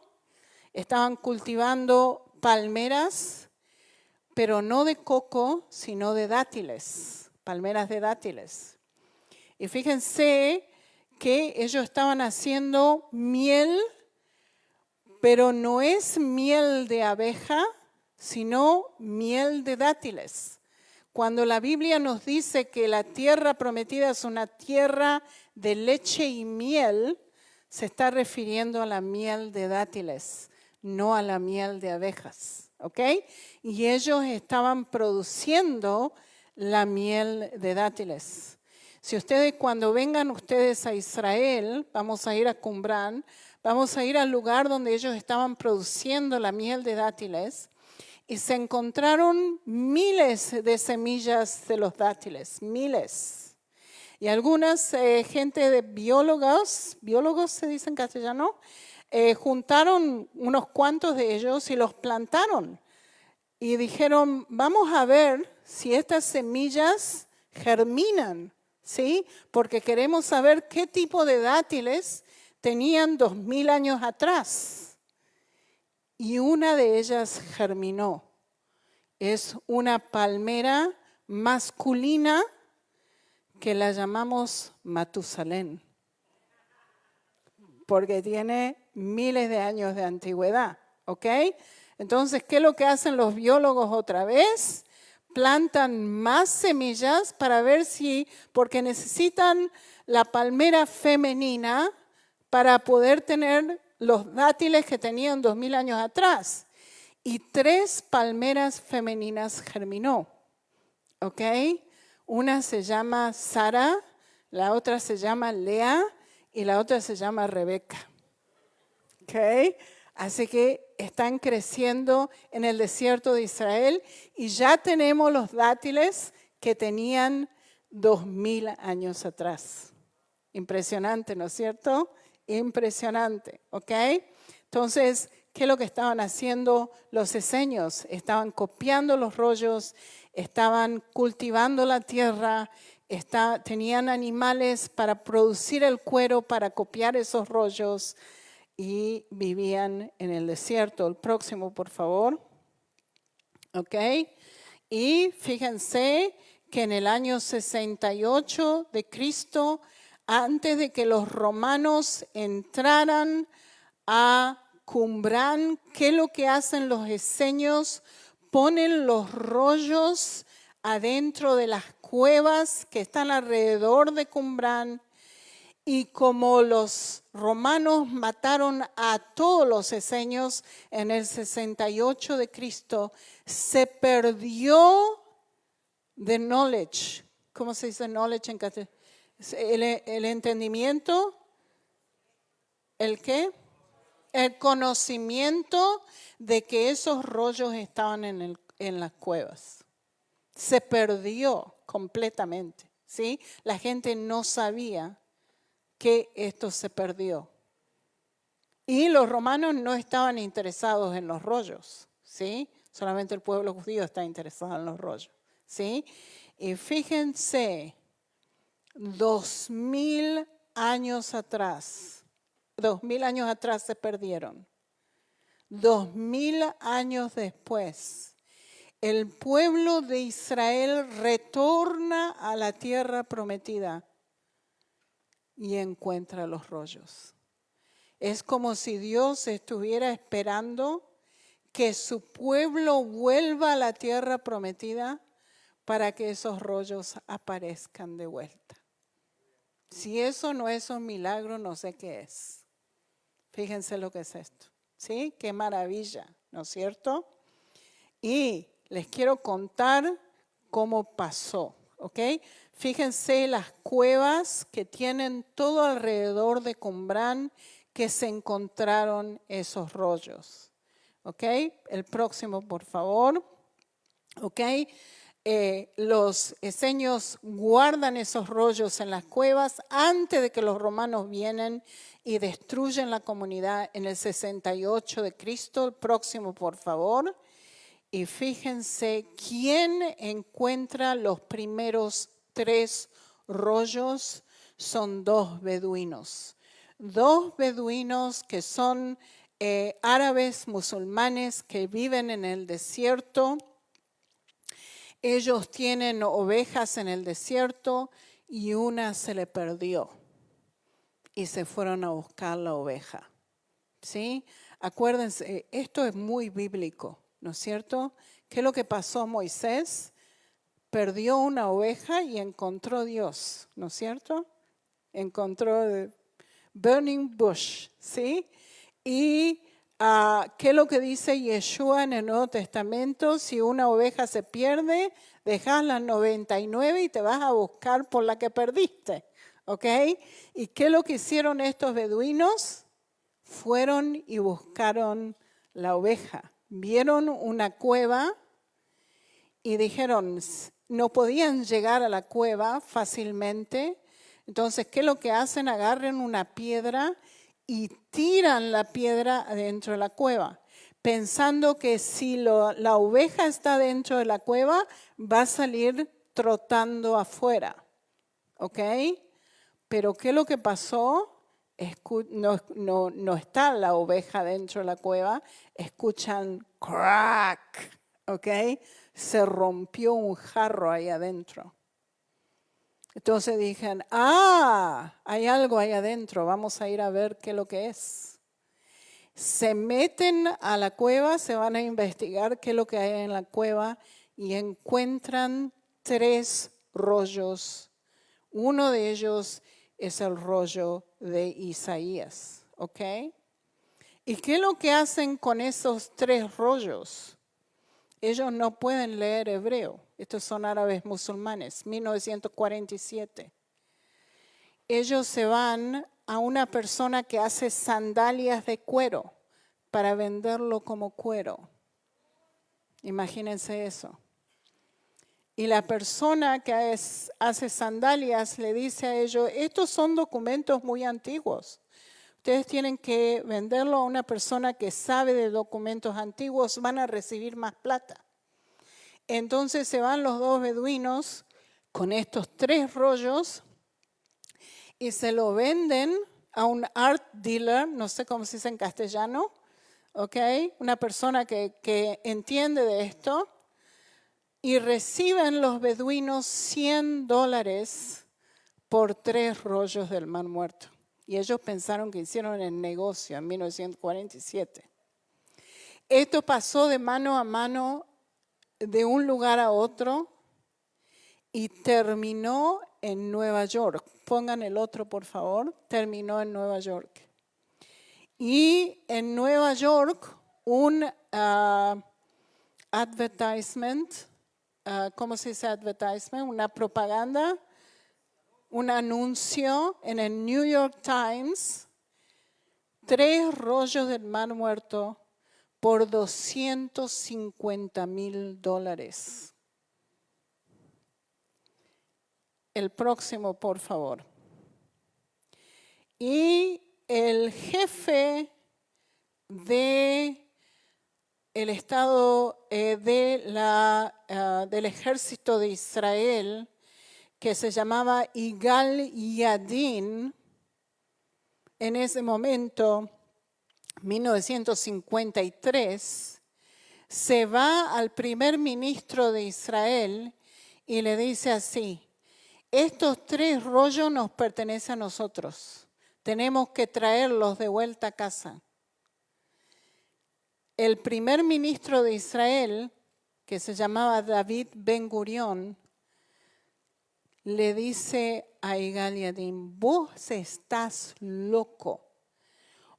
estaban cultivando palmeras, pero no de coco, sino de dátiles, palmeras de dátiles. Y fíjense que ellos estaban haciendo miel, pero no es miel de abeja, sino miel de dátiles. Cuando la Biblia nos dice que la tierra prometida es una tierra de leche y miel, se está refiriendo a la miel de dátiles, no a la miel de abejas, ¿ok? Y ellos estaban produciendo la miel de dátiles. Si ustedes, cuando vengan ustedes a Israel, vamos a ir a Qumrán, vamos a ir al lugar donde ellos estaban produciendo la miel de dátiles y se encontraron miles de semillas de los dátiles, miles. Y algunas gente de biólogos se dice en castellano, juntaron unos cuantos de ellos y los plantaron. Y dijeron, vamos a ver si estas semillas germinan, ¿sí? Porque queremos saber qué tipo de dátiles tenían 2000 años atrás. y una de ellas germinó. Es una palmera masculina que la llamamos Matusalén, porque tiene miles de años de antigüedad, ¿ok? Entonces, ¿qué es lo que hacen los biólogos otra vez? Plantan más semillas para ver si, porque necesitan la palmera femenina para poder tener los dátiles que tenían 2000 años atrás. Y 3 palmeras femeninas germinó, ¿ok? Una se llama Sara, la otra se llama Lea y la otra se llama Rebeca, ¿ok? Así que están creciendo en el desierto de Israel y ya tenemos los dátiles que tenían 2000 años atrás. Impresionante, ¿no es cierto? Impresionante, ¿ok? Entonces, ¿qué es lo que estaban haciendo los eseños? Estaban copiando los rollos, estaban cultivando la tierra, tenían animales para producir el cuero, para copiar esos rollos y vivían en el desierto. El próximo, por favor. ¿Ok? Y fíjense que en el año 68 de Cristo, antes de que los romanos entraran a Qumrán, ¿qué es lo que hacen los eseños? Ponen los rollos adentro de las cuevas que están alrededor de Qumrán. Y como los romanos mataron a todos los eseños en el 68 de Cristo, se perdió the knowledge. ¿Cómo se dice knowledge en castellano? El entendimiento. ¿El qué? El conocimiento de que esos rollos estaban en las cuevas. Se perdió completamente, ¿sí? La gente no sabía que esto se perdió. Y los romanos no estaban interesados en los rollos, ¿sí? Solamente el pueblo judío está interesado en los rollos, ¿sí? Y fíjense, 2000 años atrás se perdieron. 2000 años después, el pueblo de Israel retorna a la tierra prometida y encuentra los rollos. Es como si Dios estuviera esperando que su pueblo vuelva a la tierra prometida para que esos rollos aparezcan de vuelta. Si eso no es un milagro, no sé qué es. Fíjense lo que es esto, ¿sí? Qué maravilla, ¿no es cierto? Y les quiero contar cómo pasó, ¿ok? Fíjense las cuevas que tienen todo alrededor de Qumrán que se encontraron esos rollos, ¿ok? El próximo, por favor, ¿ok? Los eseños guardan esos rollos en las cuevas antes de que los romanos vienen y destruyen la comunidad en el 68 de Cristo. El próximo, por favor. Y fíjense quién encuentra los primeros 3 rollos. Son 2 beduinos. 2 beduinos que son árabes musulmanes que viven en el desierto. Ellos tienen ovejas en el desierto y una se le perdió y se fueron a buscar la oveja, ¿sí? Acuérdense, esto es muy bíblico, ¿no es cierto? ¿Qué es lo que pasó a Moisés? Perdió una oveja y encontró a Dios, ¿no es cierto? Encontró el burning bush, ¿sí? Y ¿qué es lo que dice Yeshua en el Nuevo Testamento? Si una oveja se pierde, dejas las 99 y te vas a buscar por la que perdiste, ¿ok? ¿Y qué es lo que hicieron estos beduinos? Fueron y buscaron la oveja. Vieron una cueva y dijeron, no podían llegar a la cueva fácilmente. Entonces, ¿qué es lo que hacen? Agarran una piedra y tiran la piedra adentro de la cueva, pensando que si la oveja está dentro de la cueva, va a salir trotando afuera. ¿Ok? Pero ¿qué es lo que pasó? no está la oveja dentro de la cueva, escuchan crack, ¿ok? Se rompió un jarro ahí adentro. Entonces dijeron, hay algo ahí adentro, vamos a ir a ver qué es lo que es. Se meten a la cueva, se van a investigar qué es lo que hay en la cueva y encuentran 3 rollos. Uno de ellos es el rollo de Isaías, ¿ok? ¿Y qué es lo que hacen con esos 3 rollos? Ellos no pueden leer hebreo. Estos son árabes musulmanes, 1947. Ellos se van a una persona que hace sandalias de cuero para venderlo como cuero. Imagínense eso. Y la persona que hace sandalias le dice a ellos, estos son documentos muy antiguos. Ustedes tienen que venderlo a una persona que sabe de documentos antiguos, van a recibir más plata. Entonces se van los 2 beduinos con estos 3 rollos y se lo venden a un art dealer, no sé cómo se dice en castellano, ¿ok? Una persona que entiende de esto, y reciben los beduinos $100 por 3 rollos del Mar Muerto. Y ellos pensaron que hicieron el negocio en 1947. Esto pasó de mano a mano, de un lugar a otro, y terminó en Nueva York. Pongan el otro, por favor. Terminó en Nueva York. Y en Nueva York, un advertisement, ¿cómo se dice advertisement? Una propaganda, un anuncio en el New York Times, 3 rollos del Mar Muerto por $250,000. El próximo, por favor. Y el jefe del estado del ejército de Israel, que se llamaba Igal Yadin, en ese momento, 1953, se va al primer ministro de Israel y le dice así, estos 3 rollos nos pertenecen a nosotros, tenemos que traerlos de vuelta a casa. El primer ministro de Israel, que se llamaba David Ben Gurión, le dice a Igal Yadin, vos estás loco.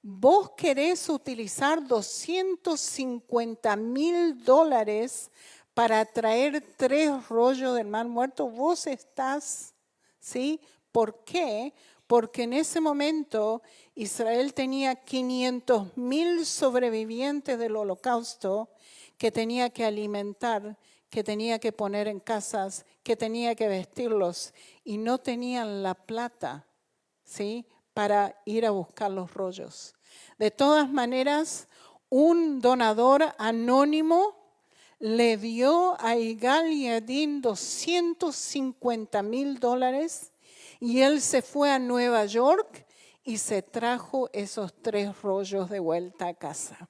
Vos querés utilizar $250,000 para traer 3 rollos del Mar Muerto. Vos estás, ¿sí? ¿Por qué? Porque en ese momento Israel tenía 500,000 sobrevivientes del Holocausto que tenía que alimentar, que tenía que poner en casas, que tenía que vestirlos y no tenían la plata, ¿sí?, para ir a buscar los rollos. De todas maneras, un donador anónimo le dio a Igal Yadin $250,000 y él se fue a Nueva York y se trajo esos 3 rollos de vuelta a casa.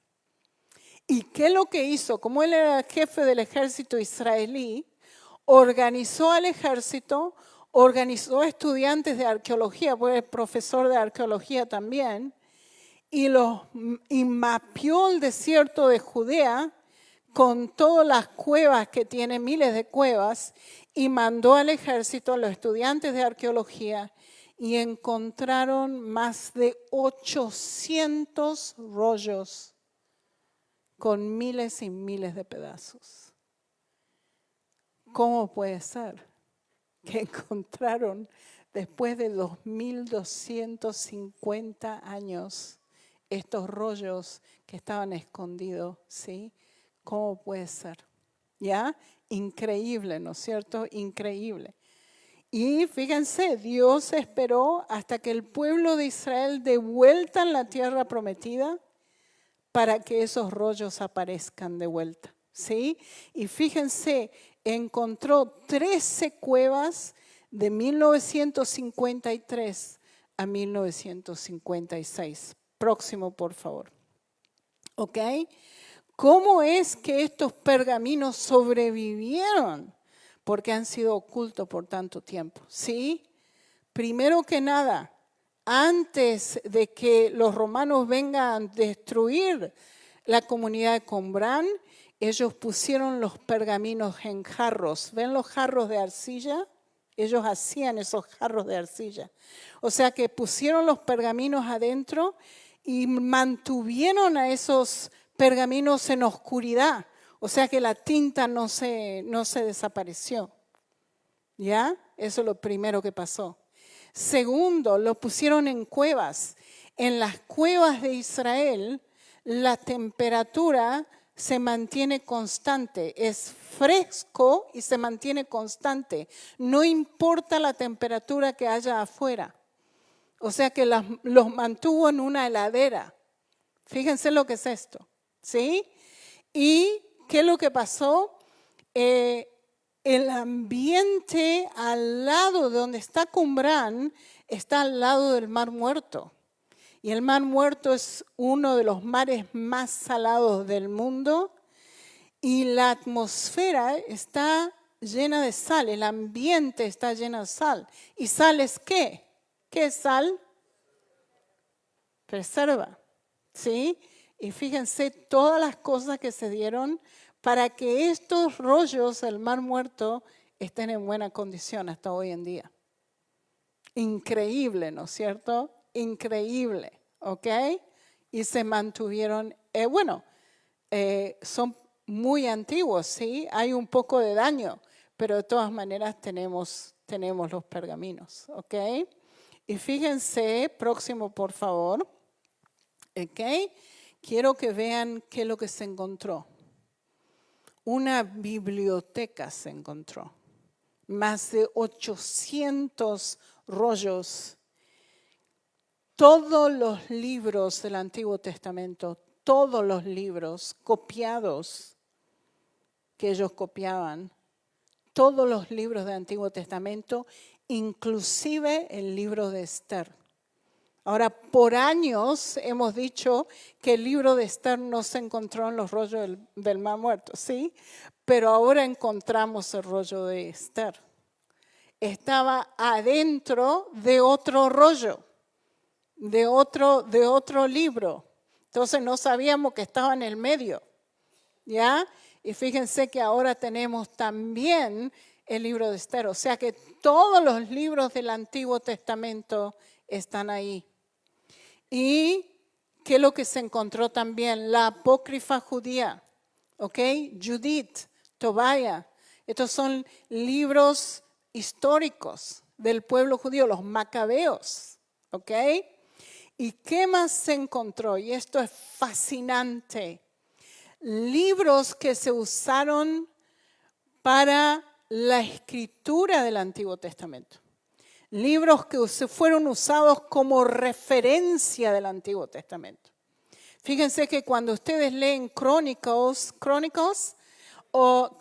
¿Y qué es lo que hizo? Como él era jefe del ejército israelí, organizó al ejército, organizó estudiantes de arqueología, fue profesor de arqueología también, y mapeó el desierto de Judea con todas las cuevas que tiene, miles de cuevas, y mandó al ejército, a los estudiantes de arqueología, y encontraron más de 800 rollos con miles y miles de pedazos. ¿Cómo puede ser que encontraron después de 2,250 años estos rollos que estaban escondidos? ¿Sí? ¿Cómo puede ser? ¿Ya? Increíble, ¿no es cierto? Increíble. Y fíjense, Dios esperó hasta que el pueblo de Israel de vuelta en la tierra prometida para que esos rollos aparezcan de vuelta, ¿sí? Y fíjense, encontró 13 cuevas de 1953 a 1956. Próximo, por favor. ¿Ok? ¿Cómo es que estos pergaminos sobrevivieron? Porque han sido ocultos por tanto tiempo. ¿Sí? Primero que nada, antes de que los romanos vengan a destruir la comunidad de Qumran, ellos pusieron los pergaminos en jarros. ¿Ven los jarros de arcilla? Ellos hacían esos jarros de arcilla. O sea que pusieron los pergaminos adentro y mantuvieron a esos pergaminos en oscuridad. O sea que la tinta no se desapareció. ¿Ya? Eso es lo primero que pasó. Segundo, lo pusieron en cuevas. En las cuevas de Israel, la temperatura se mantiene constante, es fresco y se mantiene constante. No importa la temperatura que haya afuera. O sea que los mantuvo en una heladera. Fíjense lo que es esto, ¿sí? ¿Y qué es lo que pasó? El ambiente al lado de donde está Qumran está al lado del Mar Muerto. Y el Mar Muerto es uno de los mares más salados del mundo y la atmósfera está llena de sal, el ambiente está lleno de sal. ¿Y sal es qué? ¿Qué es sal? Preserva, ¿sí? Y fíjense todas las cosas que se dieron para que estos rollos del Mar Muerto estén en buena condición hasta hoy en día. Increíble, ¿no es cierto? Increíble, ¿ok? Y se mantuvieron, son muy antiguos, ¿sí? Hay un poco de daño, pero de todas maneras tenemos los pergaminos, ¿ok? Y fíjense, próximo por favor, ¿ok? Quiero que vean qué es lo que se encontró. Una biblioteca se encontró, más de 800 rollos. Todos los libros del Antiguo Testamento, todos los libros copiados que ellos copiaban, todos los libros del Antiguo Testamento, inclusive el libro de Esther. Ahora, por años hemos dicho que el libro de Esther no se encontró en los rollos del Mar Muerto, ¿sí? Pero ahora encontramos el rollo de Esther. Estaba adentro de otro rollo. De otro libro. Entonces no sabíamos que estaba en el medio, ¿ya? Y fíjense que ahora tenemos también el libro de Esther. O sea que todos los libros del Antiguo Testamento están ahí. ¿Y qué es lo que se encontró también? La apócrifa judía, ¿ok? Judith, Tobía. Estos son libros históricos del pueblo judío, los macabeos, ¿ok? ¿Y qué más se encontró? Y esto es fascinante. Libros que se usaron para la escritura del Antiguo Testamento. Libros que fueron usados como referencia del Antiguo Testamento. Fíjense que cuando ustedes leen crónicas o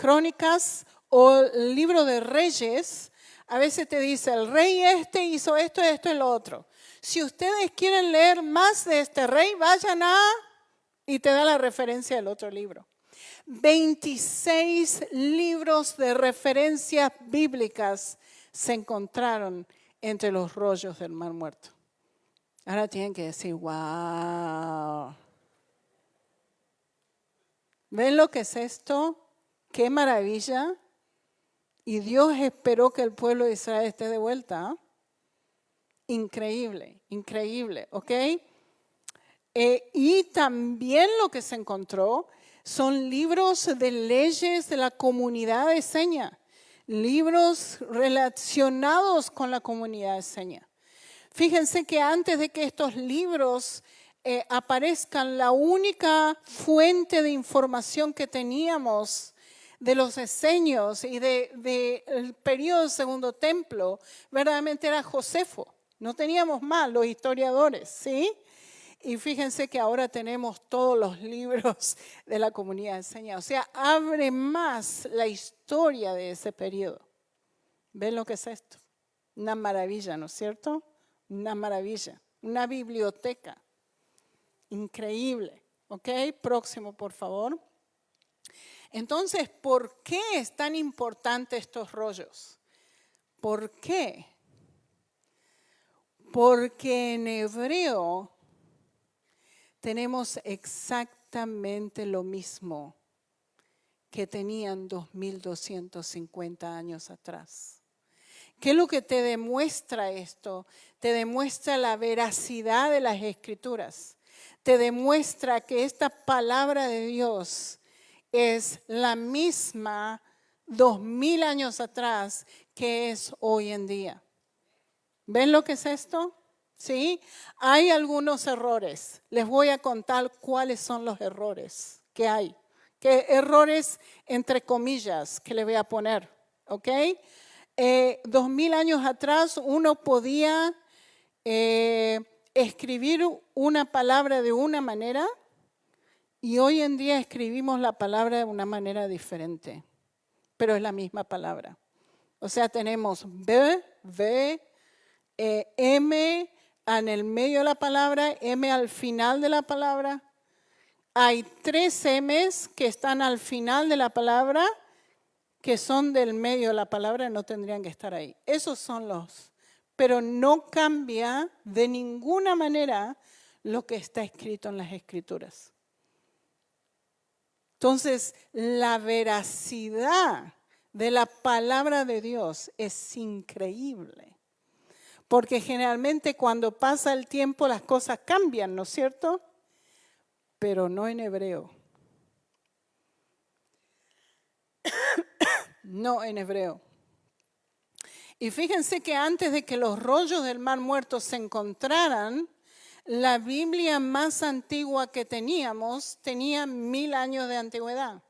el libro de Reyes, a veces te dice, el rey este hizo esto, esto y lo otro. Si ustedes quieren leer más de este rey, vayan y te da la referencia del otro libro. 26 libros de referencias bíblicas se encontraron entre los rollos del Mar Muerto. Ahora tienen que decir, wow. ¿Ven lo que es esto? ¡Qué maravilla! Y Dios esperó que el pueblo de Israel esté de vuelta. Increíble, increíble, ¿ok? Y también lo que se encontró son libros de leyes de la comunidad de señas, libros relacionados con la comunidad de señas. Fíjense que antes de que estos libros aparezcan, la única fuente de información que teníamos de los esenios y del periodo del Segundo Templo, verdaderamente era Josefo. No teníamos más los historiadores, ¿sí? Y fíjense que ahora tenemos todos los libros de la comunidad de señas. O sea, abre más la historia de ese periodo. ¿Ven lo que es esto? Una maravilla, ¿no es cierto? una maravilla, una biblioteca. Increíble. ¿Ok? Próximo, por favor. Entonces, ¿por qué es tan importante estos rollos? ¿Por qué? Porque en hebreo tenemos exactamente lo mismo que tenían 2250 años atrás. ¿Qué es lo que te demuestra esto? Te demuestra la veracidad de las Escrituras. Te demuestra que esta palabra de Dios es la misma 2000 años atrás que es hoy en día. ¿Ven lo que es esto? ¿Sí? Hay algunos errores. Les voy a contar cuáles son los errores que hay. ¿Qué errores entre comillas que le voy a poner? ¿Ok? 2000 años atrás uno podía escribir una palabra de una manera y hoy en día escribimos la palabra de una manera diferente, pero es la misma palabra. O sea, tenemos B, V, M en el medio de la palabra, M al final de la palabra. Hay 3 M's que están al final de la palabra, que son del medio de la palabra, no tendrían que estar ahí. Esos son los. Pero no cambia de ninguna manera lo que está escrito en las Escrituras. Entonces, la veracidad de la palabra de Dios es increíble. Porque generalmente cuando pasa el tiempo las cosas cambian, ¿no es cierto? Pero no en hebreo. No en hebreo. Y fíjense que antes de que los rollos del Mar Muerto se encontraran, la Biblia más antigua que teníamos tenía 1000 años de antigüedad.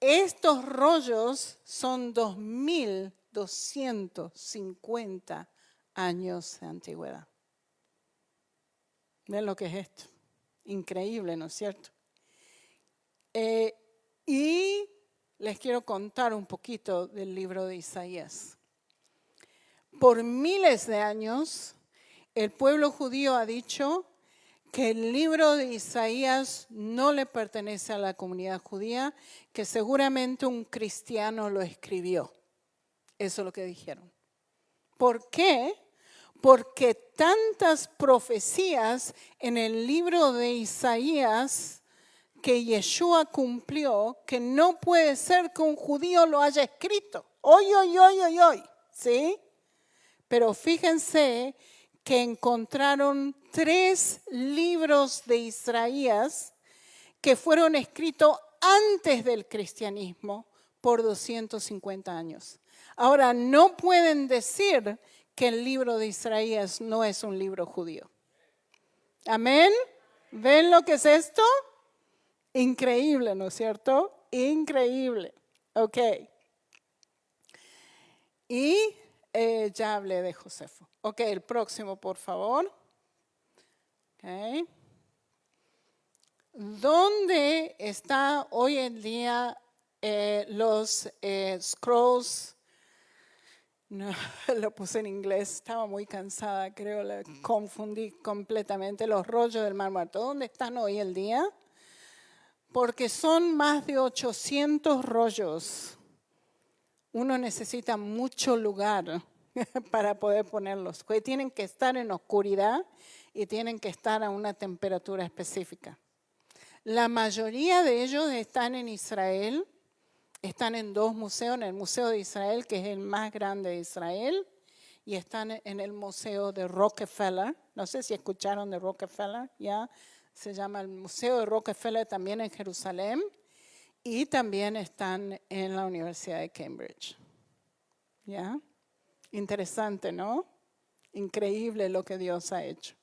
Estos rollos son 2250 años de antigüedad. ¿Ven lo que es esto? Increíble, ¿no es cierto? Y les quiero contar un poquito del libro de Isaías. Por miles de años, el pueblo judío ha dicho que el libro de Isaías no le pertenece a la comunidad judía, que seguramente un cristiano lo escribió. Eso es lo que dijeron. ¿Por qué? Porque tantas profecías en el libro de Isaías que Yeshua cumplió, que no puede ser que un judío lo haya escrito. Hoy, ¿sí? Pero fíjense que encontraron 3 libros de Isaías que fueron escritos antes del cristianismo por 250 años. Ahora, no pueden decir que el libro de Isaías no es un libro judío. ¿Amén? ¿Ven lo que es esto? Increíble, ¿no es cierto? Increíble. Ok. Y ya hablé de Josefo. Ok, el próximo, por favor. Okay. ¿Dónde está hoy en día los scrolls? No, lo puse en inglés, estaba muy cansada, creo, le confundí completamente. Los rollos del Mar Muerto. ¿Dónde están hoy en día? Porque son más de 800 rollos. Uno necesita mucho lugar para poder ponerlos. Porque tienen que estar en oscuridad y tienen que estar a una temperatura específica. La mayoría de ellos están en Israel. Están en 2 museos, en el Museo de Israel, que es el más grande de Israel, y están en el Museo de Rockefeller. No sé si escucharon de Rockefeller, ya. Se llama el Museo de Rockefeller también en Jerusalén, y también están en la Universidad de Cambridge. ¿Ya? Interesante, ¿no? Increíble lo que Dios ha hecho.